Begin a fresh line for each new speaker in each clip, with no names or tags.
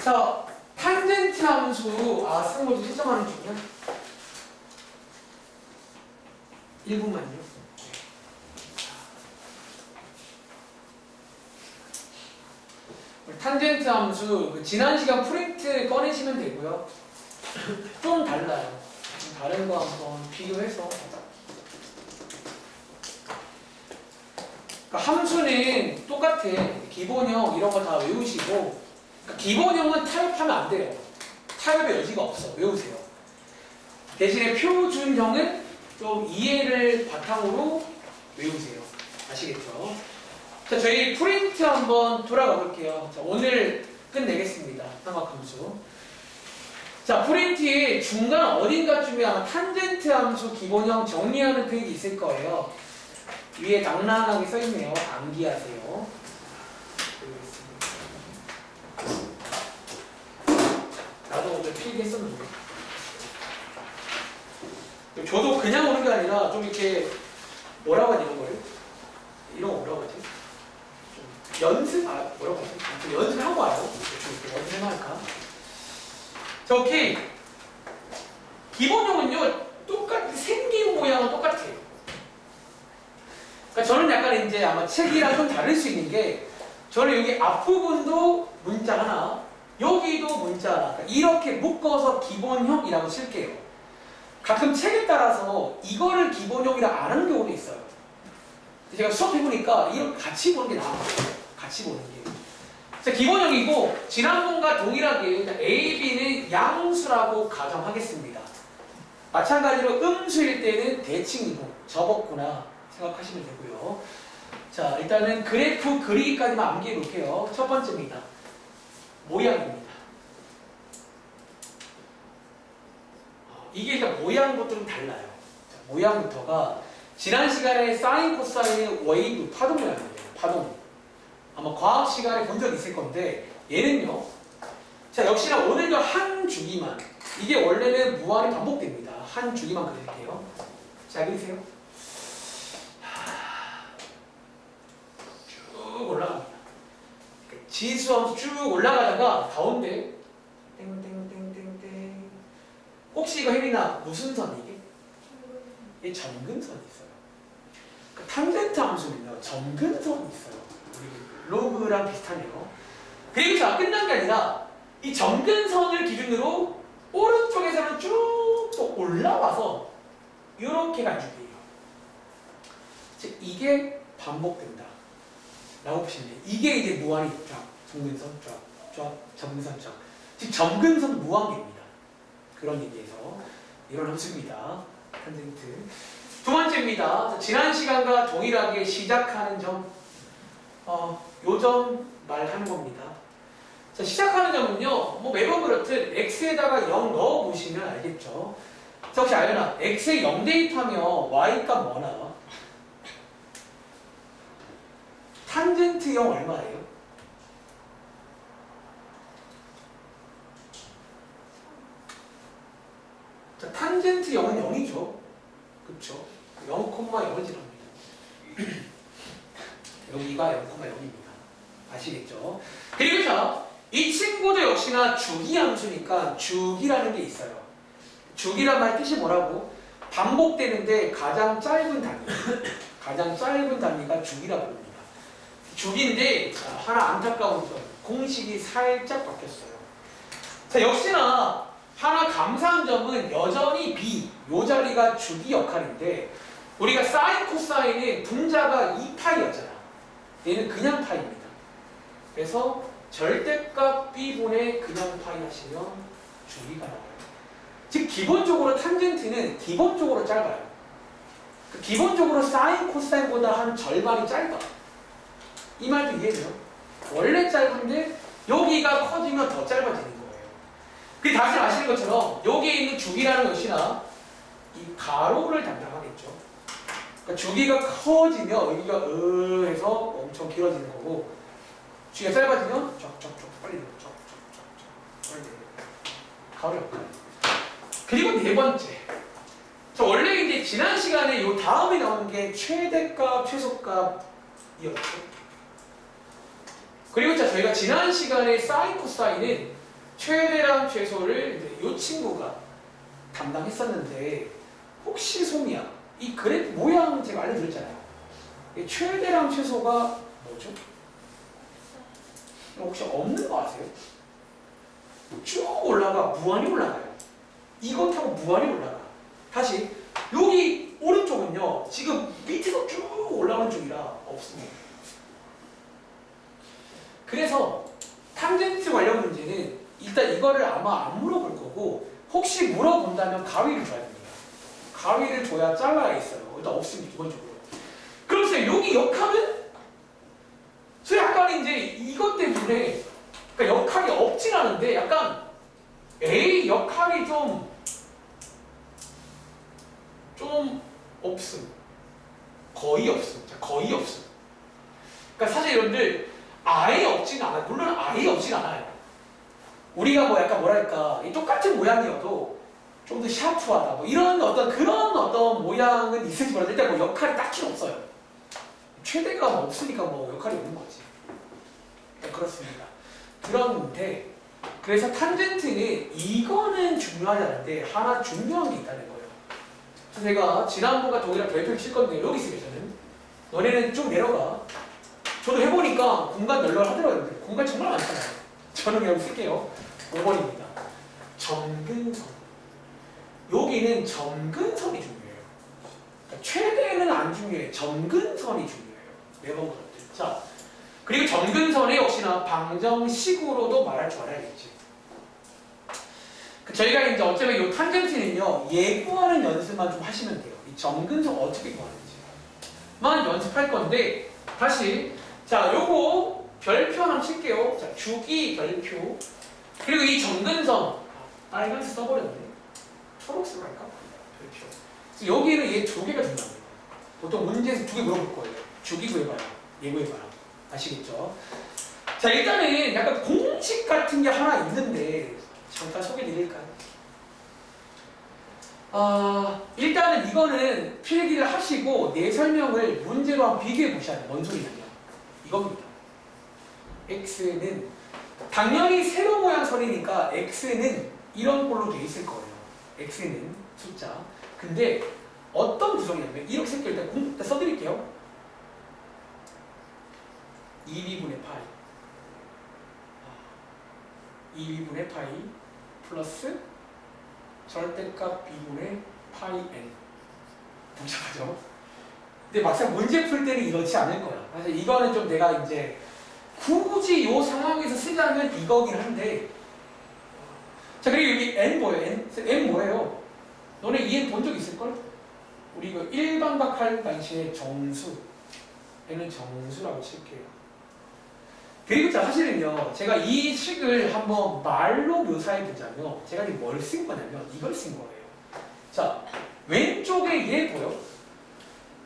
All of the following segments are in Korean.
자, 탄젠트 함수 승모도 채점하는 중이야. 1분만요. 탄젠트 함수 지난 시간 프린트 꺼내시면 되고요. 좀 달라요. 좀 다른 거 한번 비교해서. 그러니까 함수는 똑같아. 기본형 이런 거 다 외우시고, 그러니까 기본형은 타협하면 안 돼요. 타협의 여지가 없어. 외우세요. 대신에 표준형은 좀 이해를 바탕으로 외우세요. 아시겠죠? 자, 저희 프린트 한번 돌아가 볼게요. 자, 오늘 끝내겠습니다. 삼각함수. 자, 프린트의 중간 어딘가쯤에 아마 탄젠트 함수 기본형 정리하는 페이지 있을 거예요. 위에 낭낭하게 써있네요. 암기하세요. 나도 오늘 필기했었는데. 저도 그냥 오는 게 아니라 좀 이렇게 뭐라고 하지 이런 거를? 이런 거 뭐라고 하지? 좀 연습? 뭐라고 하지? 좀 연습하고 와요. 좀 연습해할까? 자, 오케이. 기본형은요, 생긴 모양은 똑같아요. 그러니까 저는 약간 이제 아마 책이랑 좀 다를 수 있는 게, 저는 여기 앞부분도 문자 하나, 여기도 문자 하나. 그러니까 이렇게 묶어서 기본형이라고 쓸게요. 가끔 책에 따라서 이거를 기본형이라 안 하는 경우도 있어요. 제가 수업해보니까 이렇게 같이 보는 게 나아요. 같이 보는 게. 자, 기본형이고 지난번과 동일하게 A, B는 양수라고 가정하겠습니다. 마찬가지로 음수일 때는 대칭이고 접었구나 생각하시면 되고요. 자, 일단은 그래프 그리기까지만 암기해 놓을게요. 첫 번째입니다. 모양입니다. 이게 일단 모양부터 좀 달라요. 자, 모양부터가 지난 시간에 사인, 코사인의 웨이브, 파동 모양이에요. 파동. 아마 과학 시간에 본 적 있을 건데 얘는요. 자, 역시나 오늘도 한 주기만. 이게 원래는 무한히 반복됩니다. 한 주기만 그릴게요. 자, 그리세요. 쭉 올라갑니다. 지수함수 쭉 올라가다가 가운데 땡땡땡땡땡. 혹시 이거 혜린아 무슨 선 이게? 이게 점근선이 있어요. 그러니까 탄젠트 함수는요 점근선이 있어요. 우리 로그랑 비슷하네요. 그리고 자, 끝난 게 아니라 이 점근선을 기준으로 오른쪽에서는 쭉 또 올라와서 이렇게 간주돼요. 즉 이게 반복된다 라고 보시면 돼요. 이게 이제 무한히 쫙 점근선 쫙 점근선 쫙. 즉 점근선 무한계입니다. 그런 의미에서 이런 함수입니다. 탄젠트. 두 번째입니다. 지난 시간과 동일하게 시작하는 점, 요 점 말하는 겁니다. 자, 시작하는 점은요, 뭐 매번 그렇듯 x에다가 0 넣어보시면 알겠죠. 자, 혹시 아연아, x에 0 대입하면 y값 뭐 나와? 탄젠트 0 얼마예요? 자, 탄젠트 0은 0이죠. 그쵸? 0,0이랍니다. 여기가 0,0입니다. 아시겠죠? 그리고 자, 이 친구도 역시나 주기함수니까 주기라는 게 있어요. 주기란 말 뜻이 뭐라고? 반복되는데 가장 짧은 단위. 가장 짧은 단위가 주기라고 합니다. 주기인데 하나 안타까운 점. 공식이 살짝 바뀌었어요. 자, 역시나 하나 감사한 점은 여전히 B, 요 자리가 주기 역할인데 우리가 사인, 코사인은 분자가 2파이였잖아. 얘는 그냥 파이입니다. 그래서 절대값 B분의 그냥 파이 하시면 주기가 나와요. 즉 기본적으로 탄젠트는 기본적으로 짧아요. 기본적으로 사인, 코사인보다 한 절반이 짧아. 이 말도 이해돼요? 원래 짧은데 여기가 커지면 더 짧아지는 거예요. 그 다시 아시는 것처럼 여기에 있는 주기라는 것이나 이 가로를 담당하겠죠. 그러니까 주기가 커지면 여기가 해서 엄청 길어지는 거고 주기가 짧아지면 쫙쫙쫙 빨리 내려 쫙쫙쫙쫙 빨리 내려 가로 역할. 그리고 네 번째, 저 원래 이제 지난 시간에 요 다음에 나오는 게 최대값, 최소값이었죠. 그리고 자 저희가 지난 시간에 사인 코사인은 최대랑 최소를 이제 이 친구가 담당했었는데 혹시 소미야 이 그래프 모양 제가 알려드렸잖아요. 이 최대랑 최소가 뭐죠? 혹시 없는 거 아세요? 쭉 올라가 무한히 올라가요. 이거 타고 무한히 올라가. 다시 여기 오른쪽은요 지금 밑에서 쭉 올라가는 쪽이라 없습니다. 그래서 탄젠트 관련 문제는 일단 이거를 아마 안 물어볼 거고 혹시 물어본다면 가위를 줘야 됩니다. 가위를 줘야 잘라야 있어요. 일단 없습니다. 기본적으로. 그러면서 여기 역할은 저 약간 이제 이것 때문에 그러니까 역할이 없진 않은데 약간 A 역할이 좀 없음. 거의 없음. 거의 없음. 그러니까 사실 여러분들 아예 없진 않아요. 물론 아예 없진 않아요. 우리가 뭐 약간 뭐랄까 이 똑같은 모양이어도 좀 더 샤프하다 뭐 이런 그런 어떤 모양은 있을지 몰라도 일단 뭐 역할이 딱히 없어요. 최대가 뭐 없으니까 뭐 역할이 없는 거지. 그러니까 그렇습니다. 그런데 그래서 탄젠트는 이거는 중요하지 않은데 하나 중요한 게 있다는 거예요. 그래서 제가 지난번과 동일한 별표를 칠 건데 여기 있으면 저는 너네는 쭉 내려가. 저도 해보니까 공간 널널하더라고요. 공간 정말 많잖아요. 저는 그냥 쓸게요. 5번입니다. 점근선. 여기는 점근선이 중요해요. 그러니까 최대는 안 중요해요. 점근선이 중요해요. 매번 그렇듯. 자, 그리고 점근선에 역시나 방정식으로도 말할 줄 알아야겠지. 저희가 이제 어쩌면 이 탄젠트는요 예구하는 연습만 좀 하시면 돼요. 이 점근선 어떻게 구하는지만 연습할 건데 다시 자 요거 별표 하나 칠게요. 자 주기 별표 그리고 이 점근선 빨간색 써버렸네. 초록색 할까? 별표. 그래서 여기는 얘 두 개가 중요합니다. 보통 문제에서 두 개 물어볼 거예요. 주기 구해봐라. 예구해봐라. 아시겠죠? 자 일단은 약간 공식 같은 게 하나 있는데 잠깐 소개드릴까요? 일단은 이거는 필기를 하시고 내 설명을 문제로 한번 비교해 보셔야 돼요. 뭔 소리냐면 이겁니다. x는 당연히 세로 모양 선이니까 x는 이런 꼴로 돼 있을 거예요. x는 숫자. 근데 어떤 구성이냐면 이렇게 쓸게요. 일단 써드릴게요. 2b분의 파이 2b분의 파이 플러스 절대값 b분의 파이 n. 복잡하죠? 근데 막상 문제 풀 때는 이렇지 않을 거야. 사실 이거는 좀 내가 이제 굳이 이 상황에서 쓰자면 이거긴 한데 자 그리고 여기 n 뭐예요? n 뭐예요? 너네 EN 본 적 있을걸? 우리 이거 일반박할 방식의 정수 n은 정수라고 칠게요. 그리고 자 사실은요 제가 이 식을 한번 말로 묘사해 보자면 제가 지금 뭘 쓴 거냐면 이걸 쓴 거예요. 자 왼쪽에 얘 보여?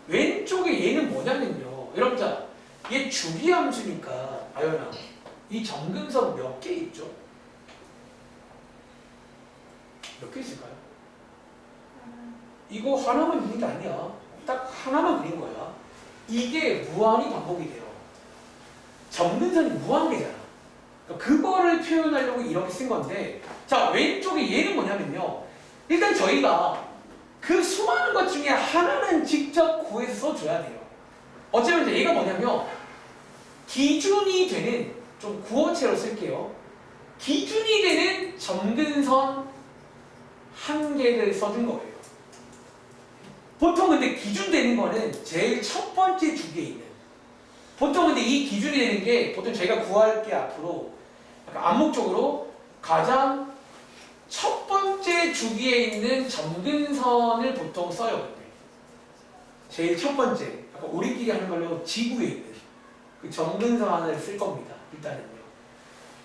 왼쪽에 얘는 뭐냐면요 여러분 자 얘 주기함수니까 아연아 이 점근선 몇 개 있죠? 몇 개 있을까요? 이거 하나만 그린 게 아니야. 딱 하나만 그린 거야. 이게 무한히 반복이 돼요. 점근선이 무한계잖아. 그러니까 그거를 표현하려고 이렇게 쓴 건데 자 왼쪽에 얘는 뭐냐면요 일단 저희가 그 수많은 것 중에 하나는 직접 구해서 써줘야 돼요. 어쩌면 이제 얘가 뭐냐면 기준이 되는 좀 구어체로 쓸게요. 기준이 되는 점근선 한 개를 써준 거예요. 보통 근데 기준 되는 거는 제일 첫 번째 주기에 있는 보통 근데 이 기준이 되는 게 보통 저희가 구할 게 앞으로 약간 암묵적으로 가장 첫 번째 주기에 있는 점근선을 보통 써요. 근데 제일 첫 번째 약간 우리끼리 하는 걸로 지구에 있는 그 점근선 하나를 쓸 겁니다. 일단은요.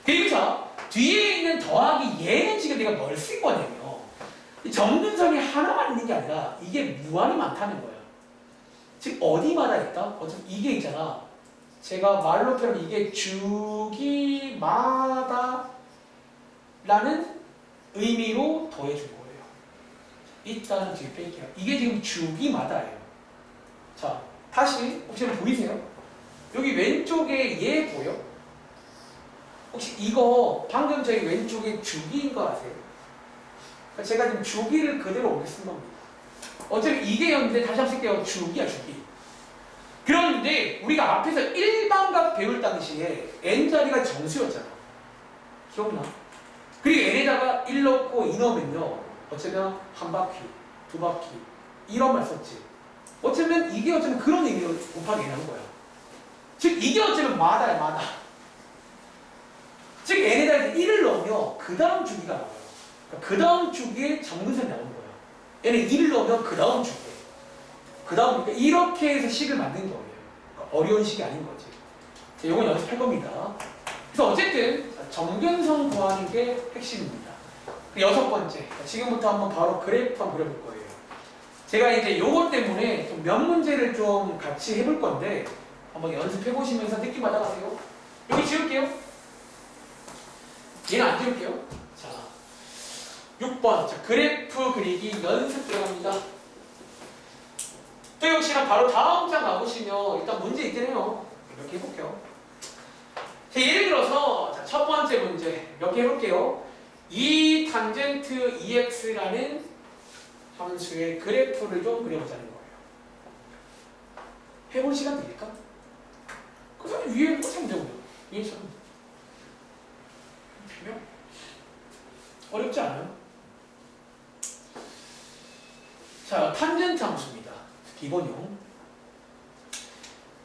그리고 자 뒤에 있는 더하기 얘는 지금 내가 뭘 쓴 거냐면 이 점근선이 하나만 있는 게 아니라 이게 무한히 많다는 거야. 즉 어디마다 있다? 어차피 이게 있잖아. 제가 말로 표현 이게 주기마다 라는 의미로 더해준 거예요. 일단은 지금 뺄게요. 이게 지금 주기마다예요. 자 다시 혹시 보이세요? 여기 왼쪽에 얘 보여? 혹시 이거 방금 저희 왼쪽에 주기인 거 아세요? 그러니까 제가 지금 주기를 그대로 옮겨 쓴 겁니다. 어차피 이게 연대 다시 한번 쓸게요. 주기야 주기. 그런데 우리가 앞에서 일반값 배울 당시에 n자리가 정수였잖아. 기억나? 그리고 n에다가 1 넣고 2 넣으면요. 어쩌면 한 바퀴, 두 바퀴 이런 말 썼지. 어쩌면 이게 어쩌면 그런 의미로 곱하기 n한 거야. 즉 이게 어쩌면 마다야 마다. 즉 n에다 1을 넣으면 그 다음 주기가 나와요. 그러니까 그 다음 주기에 정근선이 나오는 거예요. n에 1을 넣으면 그 다음 주기에. 그 다음 그러니까 이렇게 해서 식을 만든 거예요. 그러니까 어려운 식이 아닌 거지. 자, 이건 연습할 겁니다. 그래서 어쨌든 정근선 구하는 게 핵심입니다. 여섯 번째. 지금부터 한번 바로 그래프 한번 그려볼 거예요. 제가 이제 요것 때문에 좀 몇 문제를 좀 같이 해볼 건데 한번 연습해 보시면서 느낌 받아가세요. 여기 지울게요. 얘는 안 지울게요. 자, 6번. 자, 그래프 그리기 연습 들어갑니다. 또 역시나 바로 다음 장 가보시면 일단 문제 있긴 해요. 몇 개 해볼게요. 자, 예를 들어서 자, 첫 번째 문제 몇 개 해볼게요. 이 탄젠트 EX라는 함수의 그래프를 좀 그려보자는 거예요. 해볼 시간 드릴까? 그 사람 위에 꽂으면 되고요. 위에 참 비명? 어렵지 않아요? 자, 탄젠트 함수입니다. 기본형.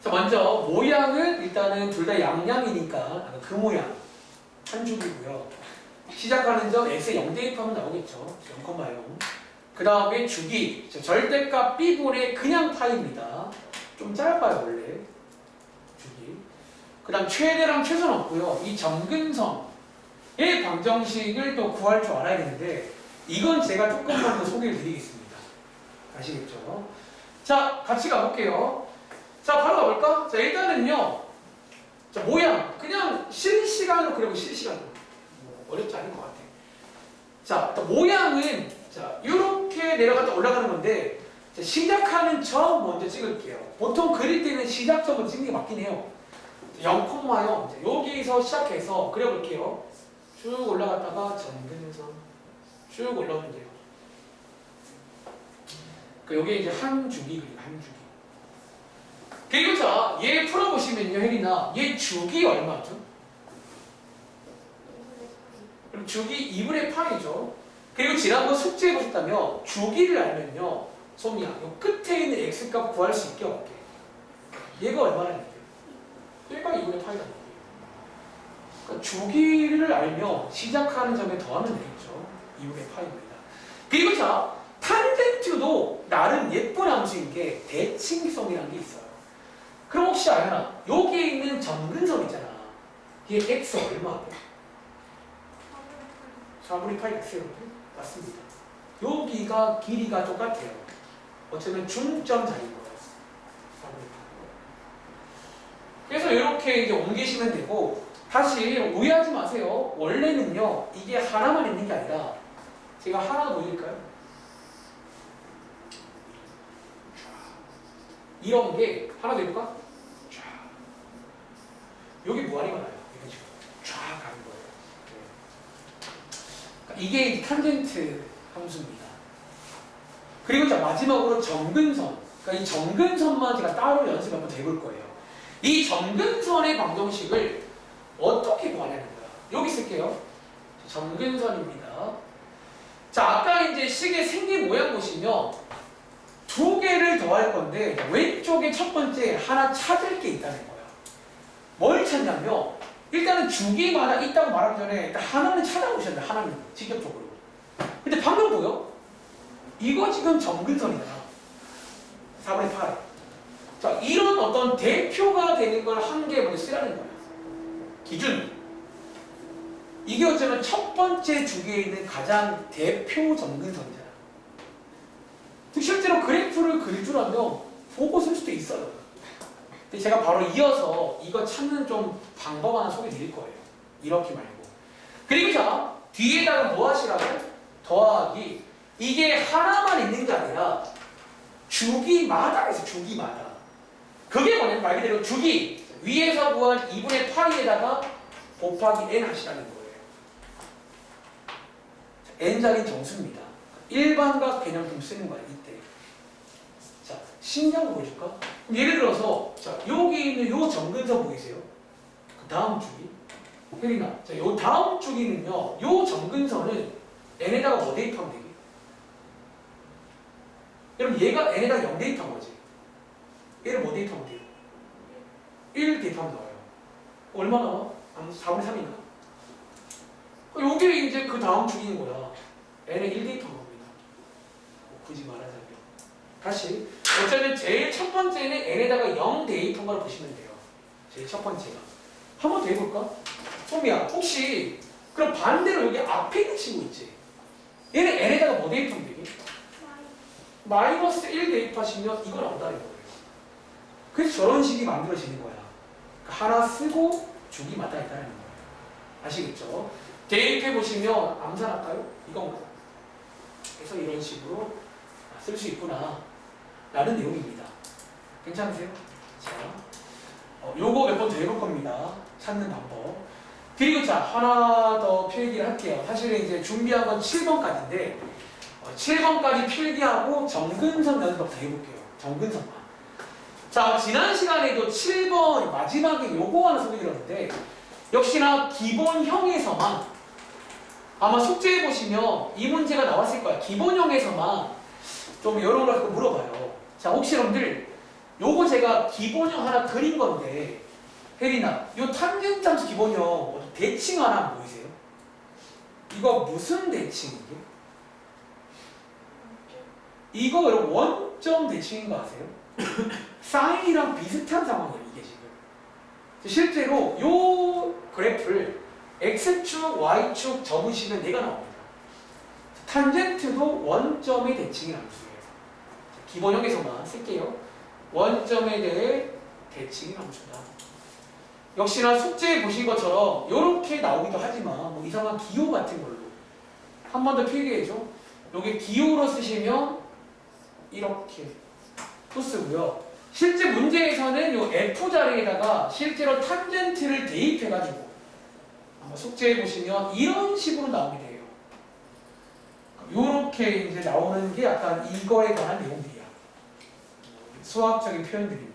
자, 먼저 모양은 일단은 둘 다 양양이니까 그 모양 한 줄이고요. 시작하는 점 x에 0 대입하면 나오겠죠. 0,0. 그 다음에 주기 절대값 b분의 그냥 파입니다. 좀 짧아요 원래 주기. 그 다음 최대랑 최소는 없고요. 이 점근성의 방정식을 또 구할 줄 알아야 되는데 이건 제가 조금만 더 소개를 드리겠습니다. 아시겠죠? 자, 같이 가볼게요. 자, 바로 가볼까? 자, 일단은요. 자, 모양 그냥 실시간으로 그리고 실시간으로 어렵지 않은 것 같아. 자, 모양은 자 이렇게 내려갔다 올라가는 건데 자, 시작하는 점 먼저 찍을게요. 보통 그릴 때는 시작점을 찍는 게 맞긴 해요. 0,0 여기서 시작해서 그려볼게요. 쭉 올라갔다가 점근선 쭉 올라오면 돼요. 그러니까 여기 이제 한 주기 그리고 한 주기. 그리고 자, 얘 풀어보시면요, 혜린아, 얘 주기 얼마죠? 그럼 주기 2분의 파이죠. 그리고 지난번 숙제 해보셨다면 주기를 알면요, 소미야, 요 끝에 있는 x값 구할 수 있게 없게. 얘가 얼마나 있게요? 얘가 2분의 파이가 있게요. 그러니까 주기를 알면 시작하는 점에 더하면 되겠죠. 2분의 파이입니다. 그리고 자, 탄젠트도 나름 예쁜 함수인 게 대칭성이라는 게 있어요. 그럼 혹시 알아나? 여기에 있는 점근선 있잖아. 이게 x 얼마예요? 4분의 파이 x요. 맞습니다. 여기가 길이가 똑같아요. 어쩌면 중점 자리인 거예요. 4분의 파이. 그래서 이렇게 이제 옮기시면 되고 다시 오해하지 마세요. 원래는요 이게 하나만 있는 게 아니라 제가 하나 보일까요? 이런 게 하나 더 해볼까? 여기 무한히가 나요. 이런 식으로 쫙 가는 거예요. 네. 그러니까 이게 탄젠트 함수입니다. 그리고 자 마지막으로 점근선. 그러니까 이 점근선만 제가 따로 연습 한번 해볼 거예요. 이 점근선의 방정식을 어떻게 구하냐는 거야. 여기 쓸게요. 점근선입니다. 자, 아까 이제 식의 생긴 모양 보시면 두 개를 더할 건데 왼쪽에 첫 번째 하나 찾을 게 있다는 거야. 뭘 찾냐면 일단은 주기마다 있다고 말하기 전에 일단 하나는 찾아보셔야 돼. 하나는 직접적으로. 근데 방금 보여? 이거 지금 점근선이잖아. 4분의 8. 자, 이런 어떤 대표가 되는 걸 한 개 먼저 쓰라는 거야. 기준. 이게 어쩌면 첫 번째 주기에 있는 가장 대표 점근선이잖아. 실제로 그래프를 그릴 줄 알면 보고 쓸 수도 있어요. 근데 제가 바로 이어서 이거 찾는 좀 방법 하나 소개해 드릴 거예요. 이렇게 말고. 그리고 자, 뒤에다가 뭐 하시라고? 더하기. 이게 하나만 있는 게 아니라 주기마다 있어, 주기마다. 그게 뭐냐면 말 그대로 주기. 위에서 구한 2분의 파이에다가 곱하기 n 하시라는 거예요. n자리 정수입니다. 일반각 개념 좀 쓰는 거야 이때. 자, 신기한 거 보여줄까? 예를 들어서 자 여기 있는 요 정근선 보이세요? 그 다음 주기. 혜린아, 자, 요 다음 주기는요. 요 정근선은 n에다가 뭐 대입하면 되게? 여러분 얘가 n에다가 0 대입한 거지. 얘를 뭐 대입하면 돼요? 1 대입하면 나와요. 얼마 나와? 4분의 3인가? 요게 이제 그 다음 주기인 거야. n에 1 대입한 겁니다. 굳이 말하자면. 다시. 어쩌면 제일 첫 번째는 n에다가 0 대입한 걸 보시면 돼요. 제일 첫 번째가. 한 번 더 해볼까? 소미야, 혹시 그럼 반대로 여기 앞에 있는 친구 있지? 얘는 n에다가 뭐 대입하면 되게? 마이너스 1 대입하시면 이거 나온다는 거예요. 그래서 저런 식이 만들어지는 거야. 하나 쓰고 주기 맞다 있다는 거예요. 아시겠죠? 대입해 보시면 암산할까요? 이건가? 그래서 이런 식으로 쓸 수 있구나 라는 내용입니다. 괜찮으세요? 자, 요거 몇 번 더 해볼 겁니다. 찾는 방법. 그리고 자, 하나 더 필기를 할게요. 사실은 이제 준비한 건 7번까지인데 7번까지 필기하고 정근선 연습 더 해볼게요. 정근선만. 자, 지난 시간에도 7번 마지막에 요거 하나 소개드렸는데 역시나 기본형에서만 아마 숙제해 보시면 이 문제가 나왔을 거야. 기본형에서만 좀 이런 걸 갖고 물어봐요. 자, 혹시 여러분들 요거 제가 기본형 하나 그린 건데 혜린아, 요 탄젠트 함수 기본형 대칭 하나 보이세요? 이거 무슨 대칭이게? 이거 여러분 원점 대칭인 거 아세요? 사인이랑 비슷한 상황이에요, 이게 지금. 실제로 요 그래프를 X축, Y축 접으시면 얘가 나옵니다. 탄젠트도 원점의 대칭이 함수예요. 기본형에서만 쓸게요. 원점에 대해 대칭이 함수다. 역시나 숙제에 보신 것처럼 이렇게 나오기도 하지만 뭐 이상한 기호 같은 걸로 한 번 더 필기해줘. 여기 기호로 쓰시면 이렇게 또 쓰고요. 실제 문제에서는 요 F 자리에다가 실제로 탄젠트를 대입해가지고 아마 숙제해 보시면 이런 식으로 나오게 돼요. 요렇게 이제 나오는 게 약간 이거에 관한 내용들이야. 수학적인 표현들입니다.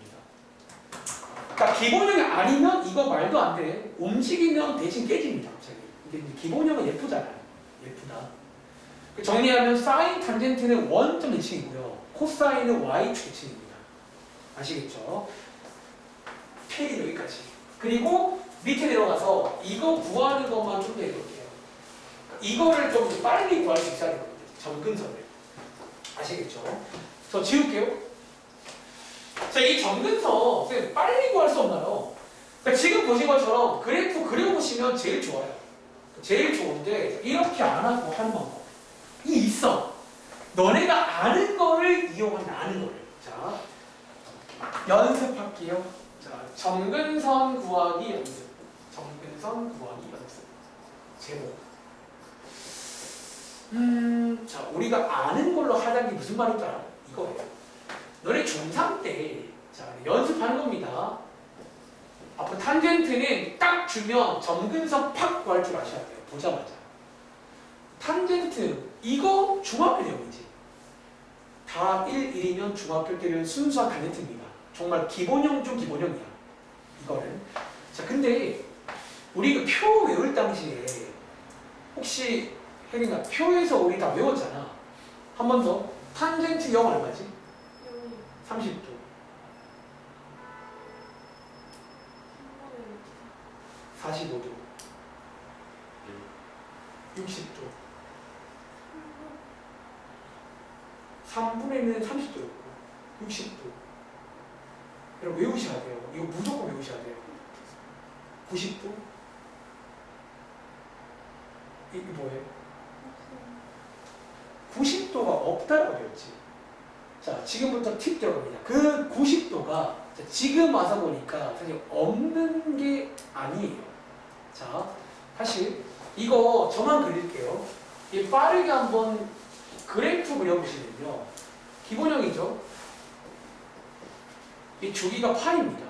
그러니까 기본형이 아니면 이거 말도 안 돼. 움직이면 대신 깨집니다. 갑자기. 근데 기본형은 F잖아요. F다. 정리하면 사인 탄젠트는 원점 대칭이고요. 코사인은 Y축 대칭입니다. 아시겠죠? 필기 여기까지. 그리고 밑에 내려가서 이거 구하는 것만 좀 더 해볼게요. 이거를 좀 빨리 구할 수 있어야 되거든요. 정근선을. 아시겠죠? 저 지울게요. 자, 이 정근선 빨리 구할 수 없나요? 그러니까 지금 보신 것처럼 그래프 그려보시면 제일 좋아요. 제일 좋은데 이렇게 안 하고 하는 방법이 있어. 너네가 아는 거를 이용하는 아는 거를. 자, 연습할게요. 자, 정근선 구하기 연습. 정근선 구하기 연습. 제목. 자, 우리가 아는 걸로 하자는 게 무슨 말인 줄 알아? 이거예요. 너네 중3 때 자, 연습하는 겁니다. 앞으로 탄젠트는 딱 주면 정근선 팍 구할 줄 아셔야 돼요. 보자마자. 탄젠트 이거 중학교 내용이지. 다 1, 1이면 중학교 때는 순수한 탄젠트입니다. 정말 기본형 중 기본형이야. 이거는. 자, 근데 우리 그 표 외울 당시에 혹시 혜린아 표에서 우리 다 외웠잖아. 한 번 더. 탄젠트 0 얼마지? 30도. 45도. 60도. 3분의 1은 30도였고 60도. 여러분 외우셔야 돼요. 이거 무조건 외우셔야 돼요. 90도. 이게 뭐예요? 90도가 없다라고 되었지. 자, 지금부터 팁 들어갑니다. 그 90도가 지금 와서 보니까 사실 없는 게 아니에요. 자, 사실 이거 저만 그릴게요. 이 빠르게 한번 그래프 그려보시면요. 기본형이죠. 이 주기가 8입니다.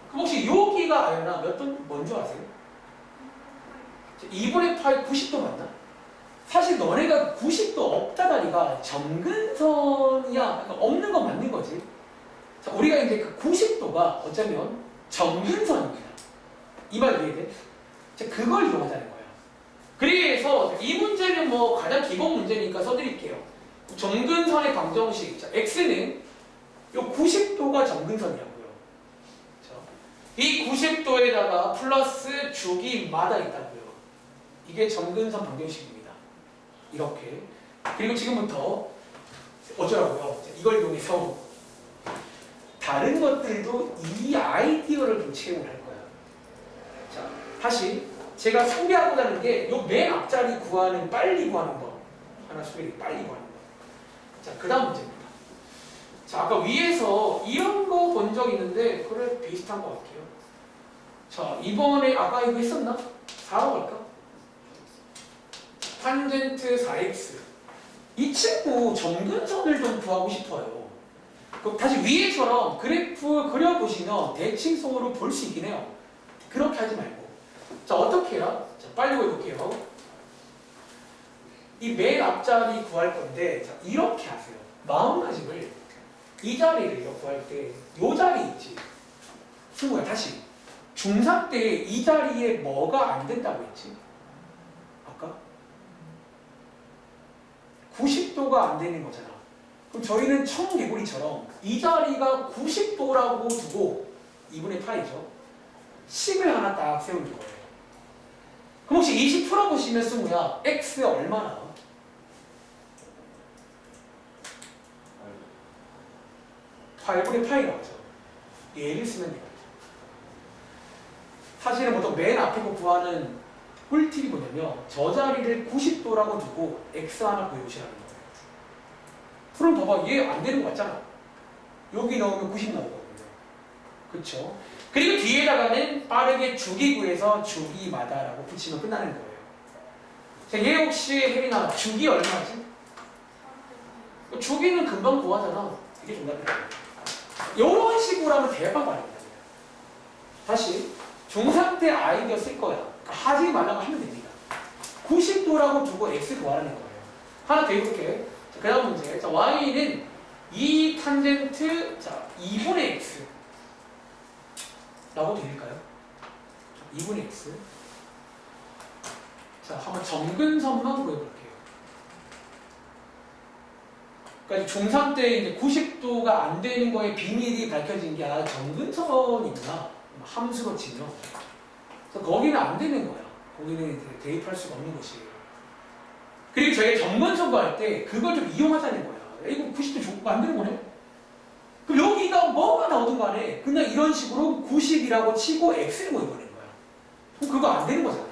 그럼 혹시 여기가 아연아 몇 분 뭔지 아세요? 2분의 파이 90도 맞나? 사실 너네가 90도 없다다리가 점근선이야. 그러니까 없는 건 맞는 거지. 자, 우리가 이제 그 90도가 어쩌면 점근선입니다. 이 말 이해돼? 자, 그걸 이용하자는 거예요. 그래서 이 문제는 뭐 가장 기본 문제니까 써드릴게요. 점근선의 방정식. 자, x는 요 90도가 점근선이라고요. 그렇죠? 이 90도에다가 플러스 주기마다 있다고요. 이게 점근선 방정식입니다. 이렇게. 그리고 지금부터 어쩌라고요? 이걸 이용해서 다른 것들도 이 아이디어를 좀 채용을 할 거야. 자, 다시 제가 소개하고자 하는 게 요 맨 앞자리 구하는 빨리 구하는 거 하나 소개해. 빨리 구하는 거. 자, 그 다음 문제입니다. 자, 아까 위에서 이런 거 본 적 있는데 그래 비슷한 것 같아요. 자, 이번에 아까 이거 했었나? 4로 갈까? 탄젠트 4x. 이 친구 점근선을 좀 구하고 싶어요. 그럼 다시 위에처럼 그래프 그려보시면 대칭성으로 볼 수 있긴 해요. 그렇게 하지 말고. 자, 어떻게 해요? 자, 빨리 해볼게요. 이 맨 앞자리 구할 건데, 자, 이렇게 하세요. 마음가짐을 이 자리를 구할 때, 요 자리 있지. 승우야, 다시. 중3 때 이 자리에 뭐가 안 된다고 했지? 아까? 90도가 안 되는 거잖아. 그럼 저희는 청개구리처럼 이 자리가 90도라고 두고 2분의 파이죠. 식을 하나 딱 세우는 거예요. 그럼 혹시 20 풀어보시면 승우야, x 얼마나? 8분의 파이 나오죠. 얘를 쓰면 돼요. 사실은 보통 맨 앞에 거 구하는 꿀팁이 뭐냐면 저 자리를 90도라고 두고 x 하나 구해보시라는 거예요. 그럼 봐봐, 얘 안 되는 거 같잖아. 여기 넣으면 90 나오거든요. 그쵸? 그리고 뒤에다가는 빠르게 주기 구해서 주기마다라고 붙이면 끝나는 거예요. 자, 얘 혹시 혜린아 주기 얼마지? 주기는 금방 구하잖아. 이게 정답이에요. 이런 식으로 하면 대박 말입니다. 다시 중3 때 아이디어 쓸 거야. 그러니까 하지 말라고 하면 됩니다. 90도라고 두고 x 구하라는 거예요. 하나 더 해볼게. 그 다음 문제. 자, y는 2 탄젠트 자 2분의 x 라고 드릴까요? 2분의 x. 자, 한번 점근선만 구해볼게요. 그러니까 중3 때 이제 90도가 안 되는 거에 비밀이 밝혀진 게 점근선이구나. 함수로 치면. 그래서 거기는 안 되는 거야. 거기는 이제 대입할 수가 없는 것이에요. 그리고 저희가 점근선 구할 때 그걸 좀 이용하자는 거야. 이거 90도 안 되는 거네? 그럼 여기가 뭐가 나오든 간에 그냥 이런 식으로 90이라고 치고 x를 구해버리는 거야. 그럼 그거 안 되는 거잖아.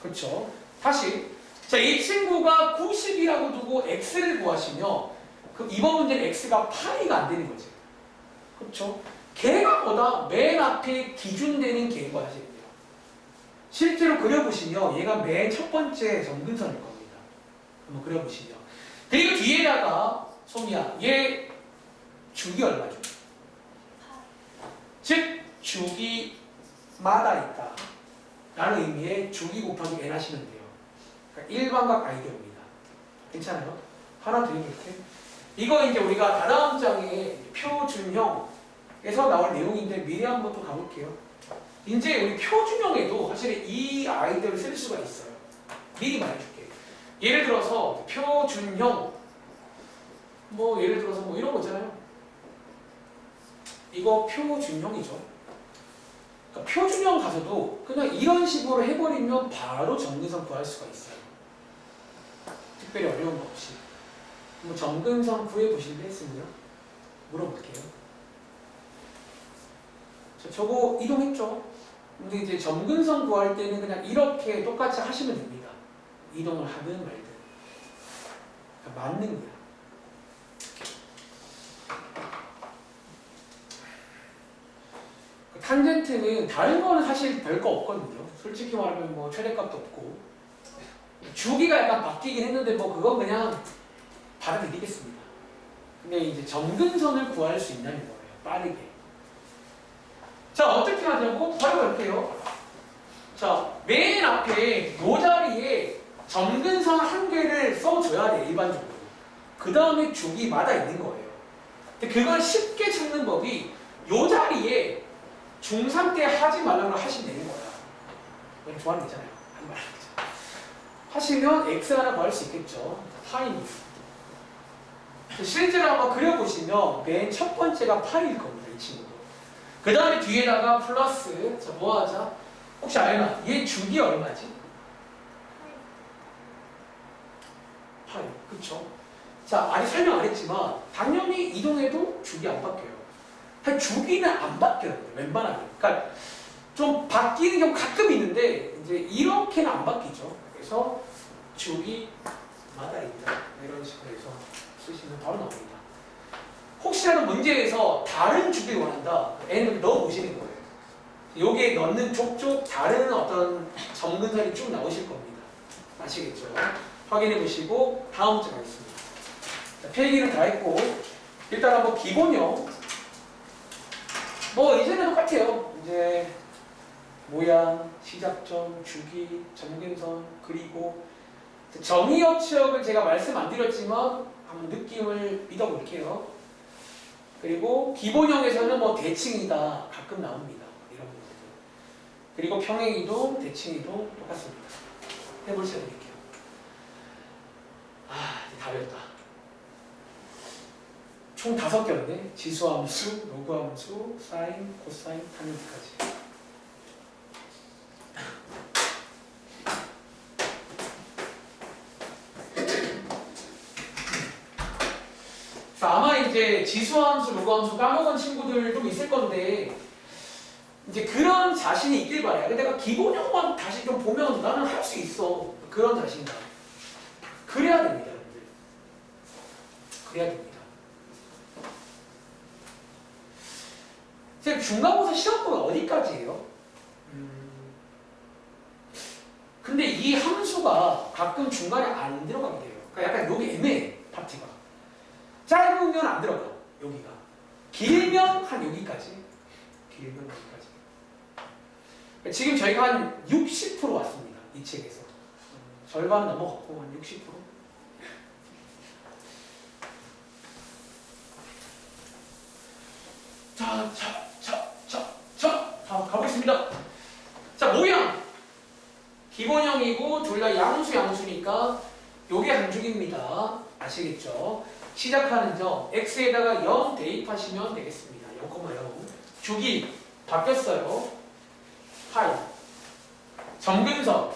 그렇죠? 다시. 자, 이 친구가 90이라고 두고 x를 구하시면 그럼 이번 문제는 x가 파이가 안 되는 거지. 그렇죠? 걔가 보다 맨 앞에 기준되는 걔인 거 하시면 돼요. 실제로 그려보시면 얘가 맨 첫 번째 점근선일 겁니다. 한번 그려보시면. 그리고 뒤에다가 소미야, 얘 주기 얼마죠? 즉 주기마다 있다 라는 의미의 주기 곱하기 n 하시면 돼요. 그러니까 일반각 아이디어입니다. 괜찮아요? 하나 더 해볼게. 이거 이제 우리가 다다음 장에 표준형에서 나올 내용인데 미리 한번 또 가볼게요. 이제 우리 표준형에도 사실 이 아이디어를 쓸 수가 있어요. 미리 말해줄게. 예를 들어서 표준형 뭐 예를 들어서 뭐 이런 거 있잖아요. 이거 표준형이죠. 그러니까 표준형 가서도 그냥 이런 식으로 해버리면 바로 점근선 구할 수가 있어요. 특별히 어려운 거 없이. 뭐 점근선 구해보실래 했으면 물어볼게요. 자, 저거 이동했죠? 근데 이제 점근선 구할 때는 그냥 이렇게 똑같이 하시면 됩니다. 이동을 하든 말든. 그러니까 맞는 거야. 탄젠트는 다른 거는 사실 별거 없거든요. 솔직히 말하면 뭐 최대값도 없고 주기가 약간 바뀌긴 했는데 뭐 그건 그냥 받아들이겠습니다. 근데 이제 점근선을 구할 수 있다는 거예요. 빠르게. 자, 어떻게 하냐고 바로 갈게요. 자, 맨 앞에 요 자리에 점근선 한 개를 써줘야 돼, 일반적으로. 그 다음에 주기마다 있는 거예요. 근데 그걸 쉽게 찾는 법이 요 자리에 중3 때 하지 말라는 걸 하시면 되는 거야. 이건 좋아하는 거잖아요. 하지 말라는 거죠. 하시면 x 하나 구할 수 있겠죠. 파입니다. 실제로 한번 그려보시면 맨 첫 번째가 파일 겁니다. 이 친구도. 그 다음에 뒤에다가 플러스. 자, 뭐 하자? 혹시 알나? 얘 주기 얼마지? 파이. 그쵸? 자, 아직 설명 안 했지만 당연히 이동해도 주기 안 바뀌어요. 주기는 안 바뀌어요. 웬만하면. 그러니까 좀 바뀌는 경우 가끔 있는데 이제 이렇게는 안 바뀌죠. 그래서 주기마다 있다. 이런 식으로 해서 쓰시면 바로 나옵니다. 혹시라도 문제에서 다른 주기를 원한다. N을 넣어보시는 거예요. 여기에 넣는 족족 다른 어떤 점근선이 쭉 나오실 겁니다. 아시겠죠? 확인해 보시고 다음 문제 가겠습니다. 자, 필기는 다 했고 일단 한번 기본형 뭐 이제는 똑같아요. 이제 모양, 시작점, 주기, 점근선 그리고 정의역치역을 제가 말씀 안 드렸지만 한번 느낌을 믿어볼게요. 그리고 기본형에서는 뭐 대칭이다 가끔 나옵니다. 이런 것들. 그리고 평행이동, 대칭이동 똑같습니다. 해볼 시간 드릴게요. 이제 다 배웠다. 총 5개였네. 지수함수, 로그함수, 사인, 코사인, 탄젠트까지. 아마 이제 지수함수, 로그함수 까먹은 친구들 좀 있을 건데 이제 그런 자신이 있길 바래요. 내가 기본형만 다시 좀 보면 나는 할 수 있어. 그런 자신감. 그래야 됩니다, 여러분들. 그래야 됩니다. 선생님, 중간고사 시험 보면 어디까지예요? 근데 이 함수가 가끔 중간에 안 들어가게 돼요. 그러니까 약간 여기 애매해, 파트가. 짧으면 안 들어가, 여기가. 길면 한 여기까지. 길면 여기까지. 그러니까 지금 저희가 한 60% 왔습니다, 이 책에서. 절반 넘어갔고, 한 60%. 자, 가보겠습니다. 자, 모양. 기본형이고, 둘 다 양수니까, 요게 한 줄입니다. 아시겠죠? 시작하는 점, x에다가 0 대입하시면 되겠습니다. 0,0. 주기, 바뀌었어요. 파이. 점근선.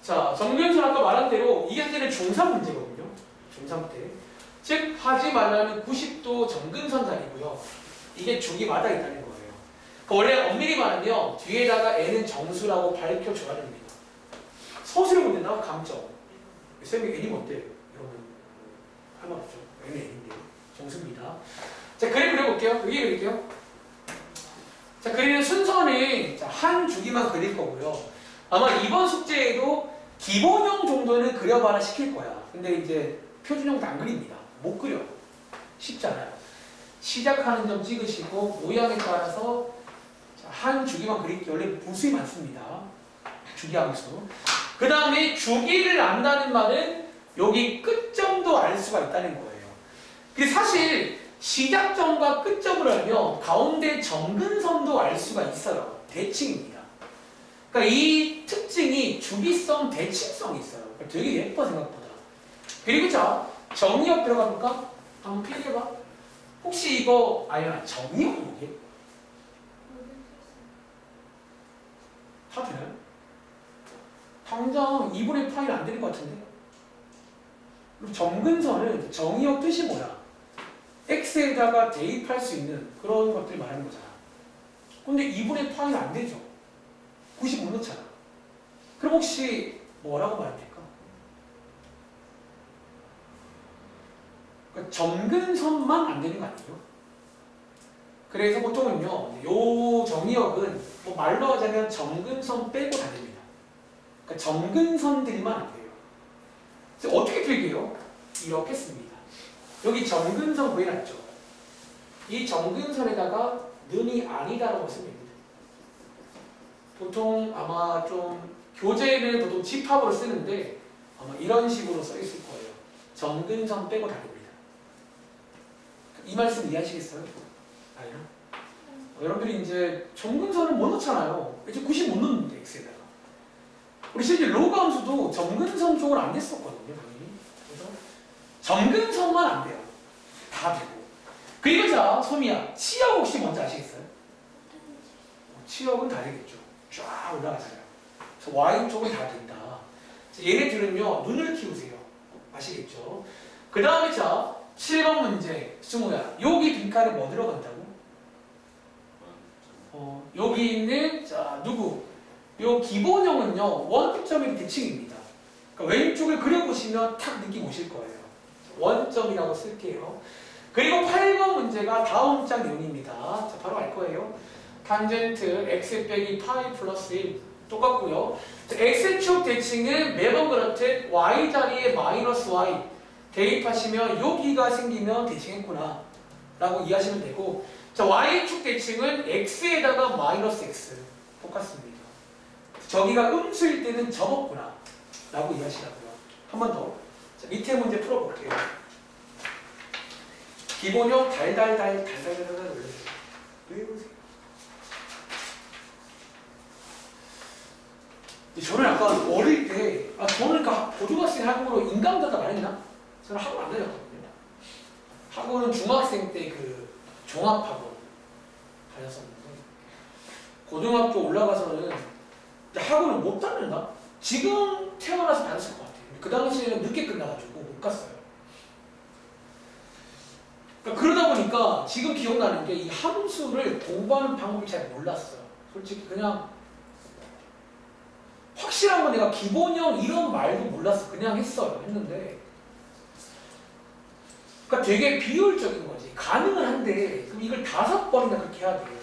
자, 점근선 아까 말한 대로, 이게 현재는 중3 문제거든요. 중3 때. 즉, 하지 말라는 90도 점근선 자리고요. 이게 주기마다 있다는 거예요. 원래 엄밀히 말하면 뒤에다가 n은 정수라고 밝혀줘야 됩니다. 서술을 못 낸다? 감점. 쌤이 n이면 어때요? 여러분 할 말 없죠? n은 n인데요. 정수입니다. 자, 그림 그려볼게요. 여기 그릴게요. 자, 그리는 순서는 한 주기만 그릴 거고요. 아마 이번 숙제에도 기본형 정도는 그려봐라 시킬 거야. 근데 이제 표준형도 안 그립니다. 못 그려. 쉽잖아요. 시작하는 점 찍으시고 모양에 따라서 한 주기만 그릴게요. 원래 무수히 많습니다. 주기 함수. 그 다음에 주기를 안다는 말은 여기 끝점도 알 수가 있다는 거예요. 근데 사실 시작점과 끝점을 알면 가운데 점근선도 알 수가 있어요. 대칭입니다. 그러니까 이 특징이 주기성, 대칭성이 있어요. 그러니까 되게 예뻐 생각보다. 그리고 자, 정의역 들어가 볼까? 한번 필기해봐. 혹시 이거 정의역 뭐게? 다 되나요? 당장 2분의 파일 안 되는 것 같은데? 그럼 점근선은 정의역 뜻이 뭐야? x에다가 대입할 수 있는 그런 것들을 말하는 거잖아. 근데 2분의 파일 안 되죠? 90 못 넣잖아. 그럼 혹시 뭐라고 말하면 될까? 그러니까 점근선만 안 되는 거 아니에요? 그래서 보통은요, 요 정의역은 뭐 말로 하자면 점근선 빼고 다 됩니다. 그러니까 점근선들만 안 돼요. 그래서 어떻게 필게요? 이렇게 씁니다. 여기 점근선 구해놨죠? 이 점근선에다가 는이 아니다라고 쓰면 됩니다. 보통 아마 좀 교재는 보통 집합으로 쓰는데 아마 이런 식으로 써 있을 거예요. 점근선 빼고 다 됩니다. 이 말씀 이해하시겠어요? 아니요? 여러분들이 이제 점근선을 못 넣잖아요. 이제 90 못 넣는데 x에다가. 우리 실제 로그 함수도 점근선 쪽을 안 냈었거든요. 당연히. 그래서 점근선만 안 돼요. 다 되고. 그리고 자, 소미야, 치역 혹시 뭔지 아시겠어요? 치역은 다 되겠죠. 쫙 올라가잖아요. 그래서 y 쪽은 다 된다. 얘네들은요, 눈을 키우세요. 아시겠죠? 그 다음에 자, 7번 문제, 승우야. 여기 빈칸에 뭐 들어간다고? 여기 있는 자 누구? 요 기본형은요 원점의 대칭입니다. 그러니까 왼쪽을 그려보시면 탁 느낌 오실 거예요. 원점이라고 쓸게요. 그리고 8번 문제가 다음 장 내용입니다. 자 바로 알 거예요. 탄젠트 x 빼기 파이 플러스 1 똑같고요. x축 대칭은 매번 그렇듯 y 자리에 마이너스 y 대입하시면 여기가 생기면 대칭했구나 라고 이해하시면 되고, 자, y축 대칭은 x에다가 마이너스 x 똑같습니다. 저기가 음수일 때는 접었구나 라고 이해하시라고요. 한 번 더. 자, 밑에 문제 풀어볼게요. 기본형 달달달 올려주세요. 왜 보세요? 저는 약간 어릴 때, 저는 그러니까 고등학생 학원으로 인강자다 말했나? 저는 학원 안 다녔거든요. 학원은 중학생 때 그 종합학원 다녔었는데 고등학교 올라가서는 학원을 못 다녔나? 지금 태어나서 다녔을 것 같아요. 그 당시에는 늦게 끝나가지고 못 갔어요. 그러다 보니까 지금 기억나는 게 이 함수를 공부하는 방법을 잘 몰랐어요. 솔직히 그냥 확실한 건 내가 기본형 이런 말도 몰랐어. 그냥 했는데 그러니까 되게 비효율적인 거지. 가능은 한데 그럼 이걸 5번이나 그렇게 해야 돼요.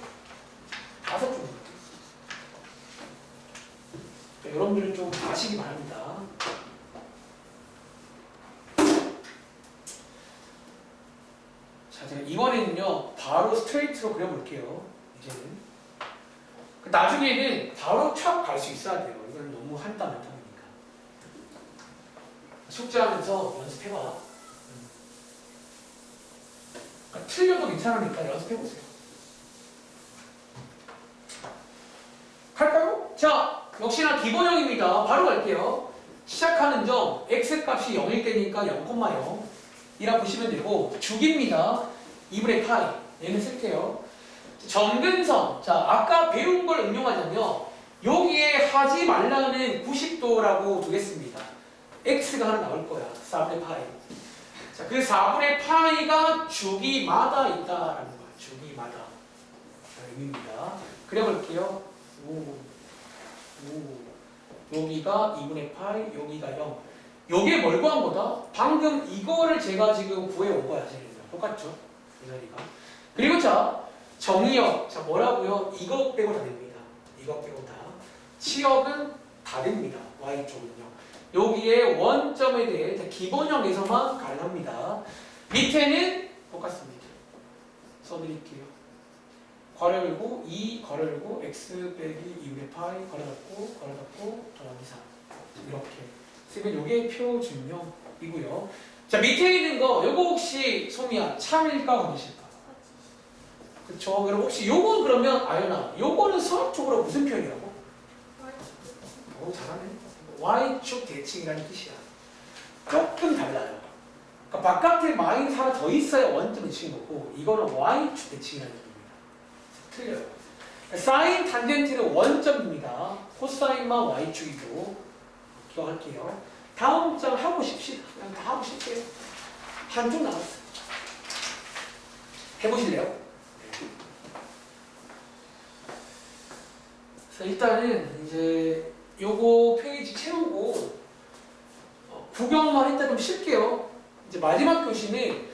5종. 여러분들은 좀 아시기 바랍니다. 자, 제가 이번에는요 바로 스트레이트로 그려볼게요. 이제는 나중에는 바로 촥 갈 수 있어야 돼요. 이건 너무 한땀 한땀이니까. 숙제하면서 연습해봐. 틀려도 괜찮으니까 연습해보세요. 갈까요? 자, 역시나 기본형입니다. 바로 갈게요. 시작하는 점 x값이 0일 때니까 0,0 이라 보시면 되고, 주기입니다. 2분의 파이 얘는 쓸게요. 점근선, 자 아까 배운 걸 응용하자면 여기에 하지 말라는 90도라고 두겠습니다. x가 하나 나올 거야. 4분의 파이. 자, 그 4분의 파이가 주기마다 있다라는 거야. 주기마다. 자, 의미입니다. 그려볼게요. 여기가 2분의 파이, 여기가 0. 요게 뭘 구한 거다? 방금 이거를 제가 지금 구해온 거야. 똑같죠? 이 자리가. 그리고 자, 정의역. 자, 뭐라고요? 이거 빼고 다 됩니다. 이거 빼고 다. 치역은 다 됩니다. y쪽은요. 여기에 원점에 대해 기본형에서만 가능합니다. 밑에는 똑같습니다. 써드릴게요. 괄호 열고 2 괄호 열고 x 빼기 2분의 파이 괄호 닫고 더하기 3 이렇게 쓰면 이게 표준형이고요. 자 밑에 있는 거 요거 혹시 소미야 참일까 거짓일까? 그쵸. 그럼 혹시 요거 그러면 아연아 요거는 수학적으로 무슨 표현이라고? 오 잘하네. y축 대칭이라는 뜻이야. 조금 달라요. 그러니까 바깥에 마이너스 하나 더 있어야 원점 대칭인 거고 이거는 y축 대칭이라는 뜻입니다. 틀려요. 사인 탄젠트는 원점입니다. 코사인만 y축이고 기억할게요. 다음 장 하고 싶시다. 그냥 다 하고 싶게요. 한 줄 남았어요. 해보실래요? 자, 일단은 이제 요거 페이지 채우고 구경만 일단 좀 쉴게요. 이제 마지막 교시는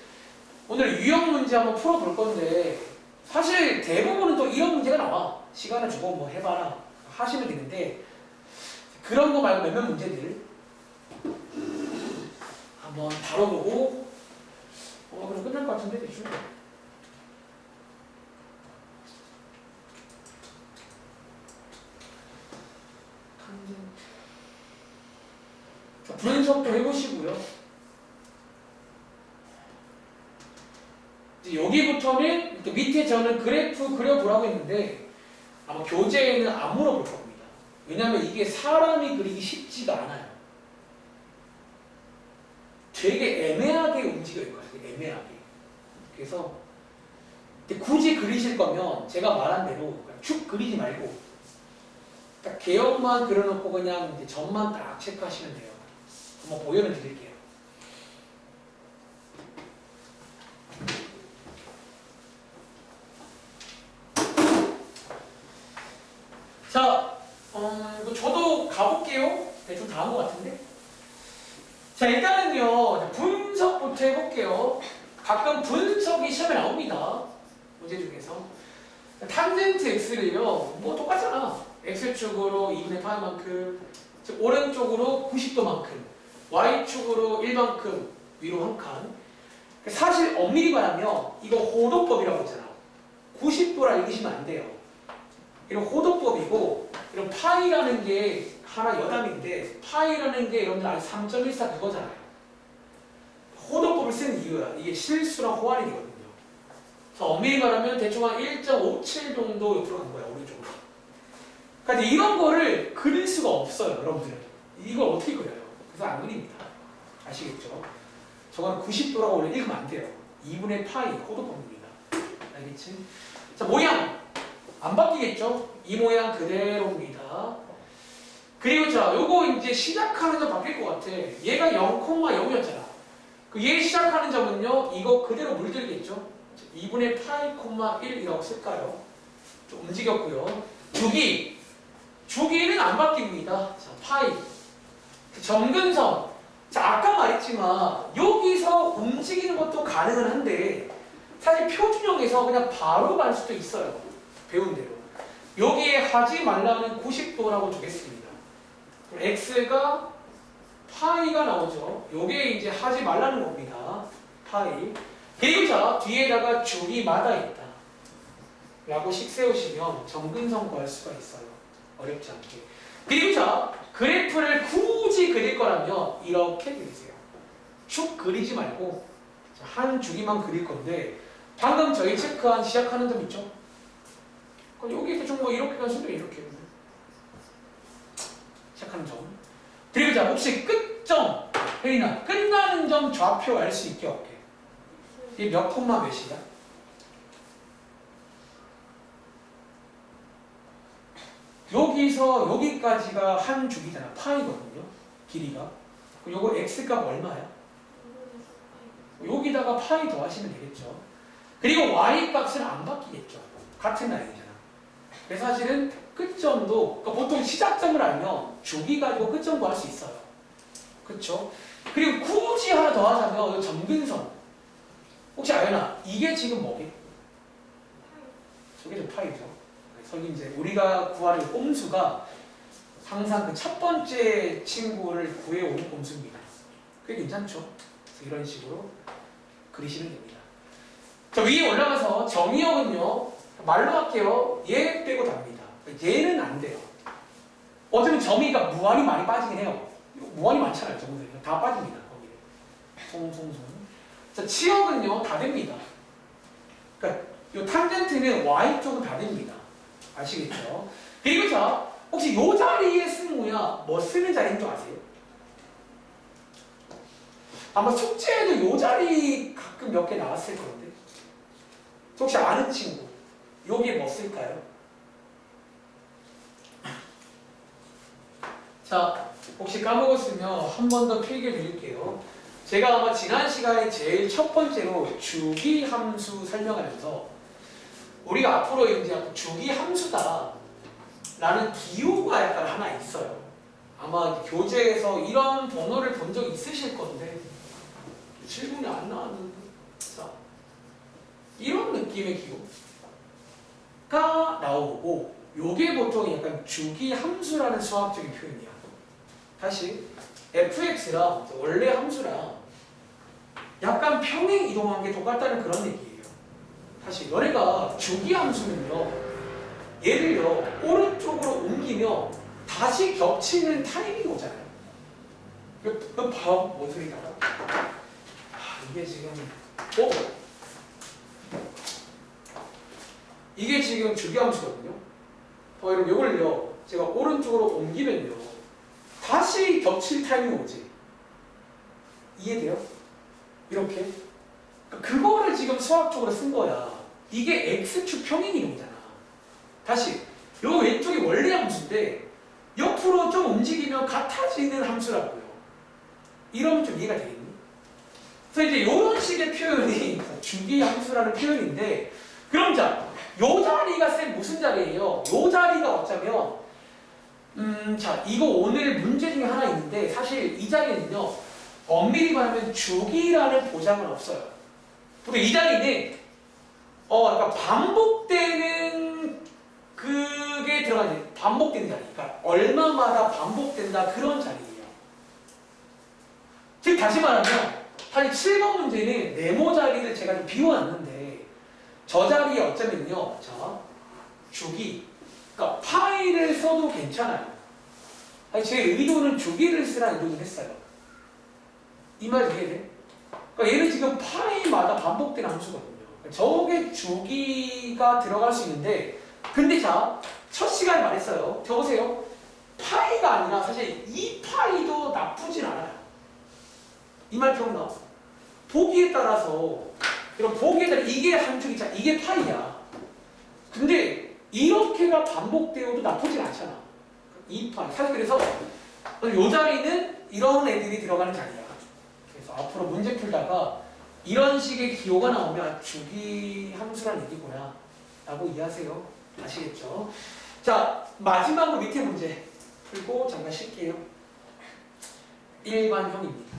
오늘 유형 문제 한번 풀어볼 건데 사실 대부분은 또 이런 문제가 나와. 시간을 주고 뭐 해봐라 하시면 되는데 그런 거 말고 몇몇 문제들 한번 다뤄보고 그럼 끝날 것 같은데 대충. 분석도 해보시고요. 이제 여기부터는 밑에 저는 그래프 그려보라고 했는데 아마 교재에는 안 물어볼 겁니다. 왜냐하면 이게 사람이 그리기 쉽지가 않아요. 되게 애매하게 움직여 있거든요. 애매하게. 그래서 굳이 그리실 거면 제가 말한 대로 그냥 쭉 그리지 말고 딱 개형만 그려놓고 그냥 이제 점만 딱 체크하시면 돼요. 한번 보여는 드릴게요. 자, 저도 가볼게요. 대충 다 한 것 같은데. 자, 일단은요, 분석부터 해볼게요. 가끔 분석이 시험에 나옵니다. 문제 중에서. 탄젠트 x를요, 뭐 똑같잖아. x축으로 2분의 파이만큼, 즉, 오른쪽으로 90도만큼, y축으로 1만큼, 위로 한 칸. 사실 엄밀히 말하면, 이거 호도법이라고 했잖아. 90도라 읽으시면 안 돼요. 이런 호도법이고, 이런 파이라는 게 하나 여담인데, 파이라는 게 여러분들 아직 3.14 그거잖아요. 호도법을 쓴 이유야. 이게 실수랑 호환이거든요. 그래서 엄밀히 말하면 대충 한 1.57 정도 옆으로 간 거야, 오른쪽으로. 그러니까 이런 거를 그릴 수가 없어요, 여러분들. 이걸 어떻게 그려요? 그래서 안 그립니다. 아시겠죠? 저건 90도라고 원래 읽으면 안 돼요. 2분의 파이, 호도법입니다. 알겠지? 자, 모양. 안 바뀌겠죠? 이 모양 그대로입니다. 그리고 자, 요거 이제 시작하는 점 바뀔 것 같아. 얘가 0,0이었잖아. 그 얘 시작하는 점은요, 이거 그대로 물들겠죠? 2분의 파이, 1이라고 쓸까요? 좀 움직였고요. 주기는 안 바뀝니다. 자, 파이. 점근선. 자, 아까 말했지만, 여기서 움직이는 것도 가능은 한데, 사실 표준형에서 그냥 바로 갈 수도 있어요. 배운 대로. 여기에 하지 말라는 90도라고 두겠습니다. x가 파이가 나오죠. 요게 이제 하지 말라는 겁니다. 파이. 그리고 자, 뒤에다가 주기마다 있다. 라고 식 세우시면 점근선 구할 수가 있어요. 어렵지 않게. 그리고 자, 그래프를 굳이 그릴 거라면 이렇게 그리세요. 축 그리지 말고 한 주기만 그릴 건데 방금 저희 체크한 시작하는 점 있죠? 그럼 여기 대충 뭐 이렇게 갈 수도 이렇게 시작하는 점. 그리고 자, 혹시 끝점, 혜린아, 끝나는 점 좌표 알 수 있게 없게. 이게 몇 콤마 몇이야? 여기서 여기까지가 한 주기잖아. 파이거든요. 길이가. 그럼 요거 x값 얼마야? 여기다가 파이 더하시면 되겠죠. 그리고 y 값은 안 바뀌겠죠. 같은 라인이잖아. 그래서 사실은 끝점도, 그러니까 보통 시작점을 알면 주기 가지고 끝점 구할 수 있어요. 그렇죠? 그리고 굳이 하나 더 하자면 점근선. 혹시 아연아, 이게 지금 뭐게? 저게 좀 파이죠. 그래서 이제 우리가 구하는 꼼수가 항상 그 첫 번째 친구를 구해오는 꼼수입니다. 꽤 괜찮죠? 그래서 이런 식으로 그리시면 됩니다. 자, 위에 올라가서 정의역은요, 말로 할게요. 얘 빼고 답니다. 얘는 안 돼요. 어쩌면 점이가 무한히 많이 빠지긴 해요. 무한히 많잖아요, 점들이. 다 빠집니다, 거기에. 송송송. 자, 치역은요, 다 됩니다. 그러니까 요 탄젠트는 y 쪽은 다 됩니다. 아시겠죠? 그리고 자, 혹시 요 자리에 쓴 모양 뭐 쓰는 자리인 줄 아세요? 아마 숙제에도 요 자리 가끔 몇 개 나왔을 건데. 혹시 아는 친구 여기에 뭐 쓸까요? 자, 혹시 까먹었으면 한 번 더 필기 드릴게요. 제가 아마 지난 시간에 제일 첫 번째로 주기 함수 설명하면서 우리가 앞으로 이제 주기 함수다 라는 기호가 약간 하나 있어요. 아마 교재에서 이런 번호를 본 적 있으실 건데 질문이 안 나왔는데. 자, 이런 느낌의 기호가 나오고 요게 보통 약간 주기 함수라는 수학적인 표현이야. 다시 fx랑 원래 함수랑 약간 평행 이동한 게 똑같다는 그런 얘기예요. 다시 너네가 주기 함수는요, 얘를요 오른쪽으로 옮기면 다시 겹치는 타이밍이 오잖아요. 봐, 뭔 소리냐? 이게 지금 이게 지금 주기함수거든요. 여러분 이걸요 제가 오른쪽으로 옮기면요 다시 겹칠 타임이 오지. 이해돼요? 이렇게 그거를 지금 수학적으로 쓴 거야. 이게 x축 평행 이동이잖아. 다시 요 왼쪽이 원래 함수인데 옆으로 좀 움직이면 같아지는 함수라고요. 이러면 좀 이해가 되겠니? 그래서 이제 이런 식의 표현이 주기 함수라는 표현인데, 그럼 자, 요 자리가 쌤 무슨 자리예요? 요 자리가 어쩌면 자, 이거 오늘 문제 중에 하나 있는데 사실 이 자리는요 엄밀히 말하면 주기라는 보장은 없어요. 근데 이 자리는 그러니까 반복되는 그게 들어가지. 반복되는 자리. 그러니까 얼마마다 반복된다 그런 자리예요. 즉 다시 말하면 사실 7번 문제는 네모 자리를 제가 좀 비워놨는데 저 자리에 어쩌면요 자 주기 그러니까 파이를 써도 괜찮아요. 아니, 제 의도는 주기를 쓰라는 의도를 했어요. 이 말 이해돼? 그러니까 얘는 지금 파이마다 반복되는 함수거든요. 저게 주기가 들어갈 수 있는데, 근데 자, 첫 시간에 말했어요. 적으세요. 파이가 아니라 사실 이 파이도 나쁘진 않아요. 이 말 기억나? 보기에 따라서, 이런 보기에 따라 이게 한 줄이자, 이게 파이야. 근데 이렇게가 반복되어도 나쁘진 않잖아. 이 파이. 사실 그래서 이 자리는 이런 애들이 들어가는 자리야. 그래서 앞으로 문제 풀다가 이런 식의 기호가 나오면 주기 함수란 얘기구나 라고 이해하세요. 아시겠죠? 자, 마지막으로 밑에 문제 풀고 잠깐 쉴게요. 일반형입니다.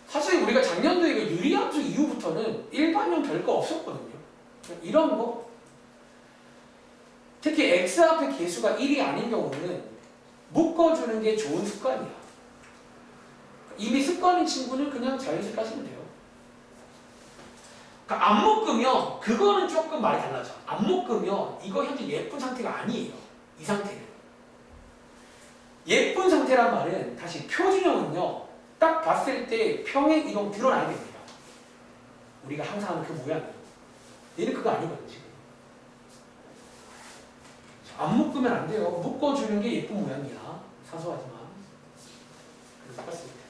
사실 우리가 작년도에 이거 유리함수 이후부터는 일반형 별거 없었거든요. 이런 거 특히 x 앞에 개수가 1이 아닌 경우는 묶어주는 게 좋은 습관이야. 이미 습관인 친구는 그냥 자연스럽게 하시면 돼요. 그러니까 안 묶으면 그거는 조금 말이 달라져. 안 묶으면 이거 현재 예쁜 상태가 아니에요. 이 상태는. 예쁜 상태란 말은 다시 표준형은요. 딱 봤을 때 평행 이동 드러나야 됩니다. 우리가 항상 하는 그 모양이에요. 얘는 그거 아니거든 지금. 안 묶으면 안 돼요. 묶어주는 게 예쁜 모양이야. 사소하지만. 그래서 똑같습니다.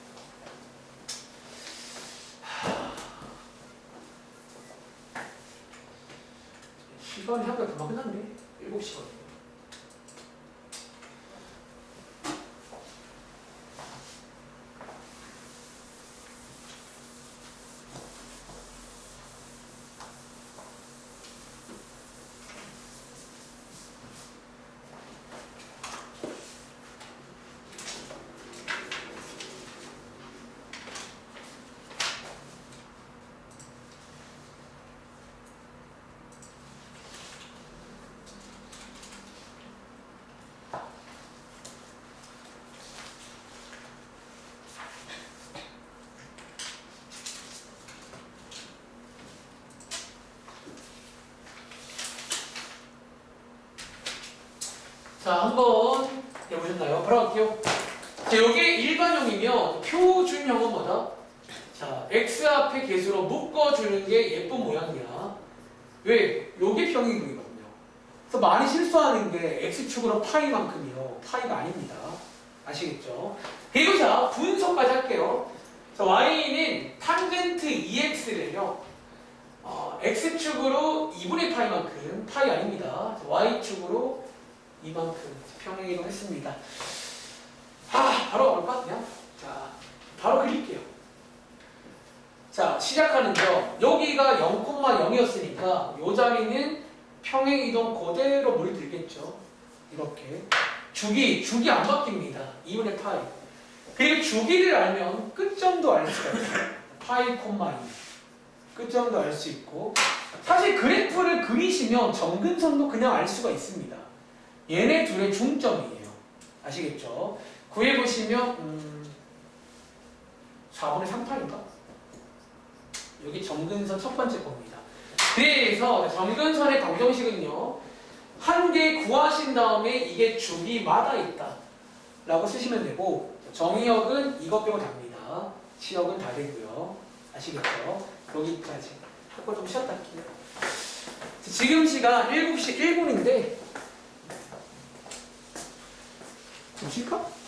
시간이 한가 금방 끝났네. 7시간. 자, 한번 해보셨나요? 바로 갈게요. 자, 요게 일반형이면 표준형은 뭐다? 자, x 앞에 개수로 묶어주는 게 예쁜 모양이야. 왜? 요게 평행이동이거든요. 그래서 많이 실수하는 게 x축으로 파이만큼이요. 파이가 아닙니다. 아시겠죠? 그리고 자, 분석까지 할게요. 자, y는 탄젠트 2x를요. x축으로 2분의 파이만큼, 파이 아닙니다. y축으로 이만큼 평행이동 했습니다. 바로 가볼까? 그냥? 자, 바로 그릴게요. 자, 시작하는 점. 여기가 0,0이었으니까 이 자리는 평행이동 그대로 물들겠죠. 이렇게. 주기 안 바뀝니다. 2분의 파이. 그리고 주기를 알면 끝점도 알 수가 있어요. 파이, 2. 끝점도 알 수 있고. 사실 그래프를 그리시면 점근선도 그냥 알 수가 있습니다. 얘네 둘의 중점이에요. 아시겠죠? 구해보시면 4분의 3파인가? 여기 점근선 첫 번째 겁니다. 그래서 점근선의 방정식은요. 한 개 구하신 다음에 이게 주기마다 있다. 라고 쓰시면 되고 정의역은 이것 빼고 답니다. 지역은 다 되고요. 아시겠죠? 여기까지 하고 좀 쉬었다 할게요. 지금 시간 7시 1분인데 좀 쉴까?